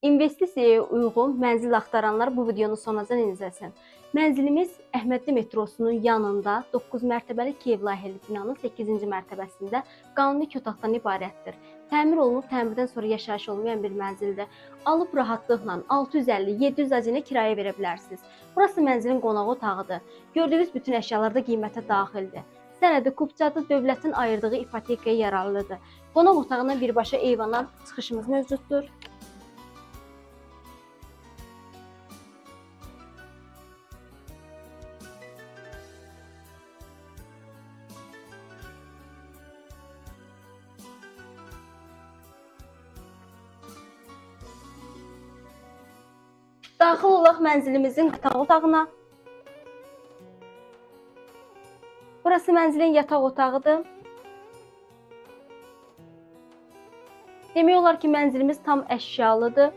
İnvestisiyaya uyğun mənzil axtaranlar bu videonu sonacan izləsin. Mənzilimiz Əhmədli metrosunun yanında 9 mərtəbəli Kiyev layihəli binanın 8-ci mərtəbəsində qanuni 2 otaqdan ibarətdir. Təmir olunub, təmirdən sonra yaşayış olmayan bir mənzildir. Alıb rahatlıqla 650-700 azinə kirayə verə bilərsiniz. Burası mənzilin qonaq otağıdır. Gördüyünüz bütün əşyalar da qiymətə daxildir. Sənədi kupçadır, dövlətin ayırdığı ipotekaya yararlıdır. Qonaq otağından birbaşa eyvana çıxışımız mövcuddur. Daxil olaq mənzilimizin yataq otağına. Burası mənzilin yataq otağıdır. Demək olar ki, mənzilimiz tam əşyalıdır.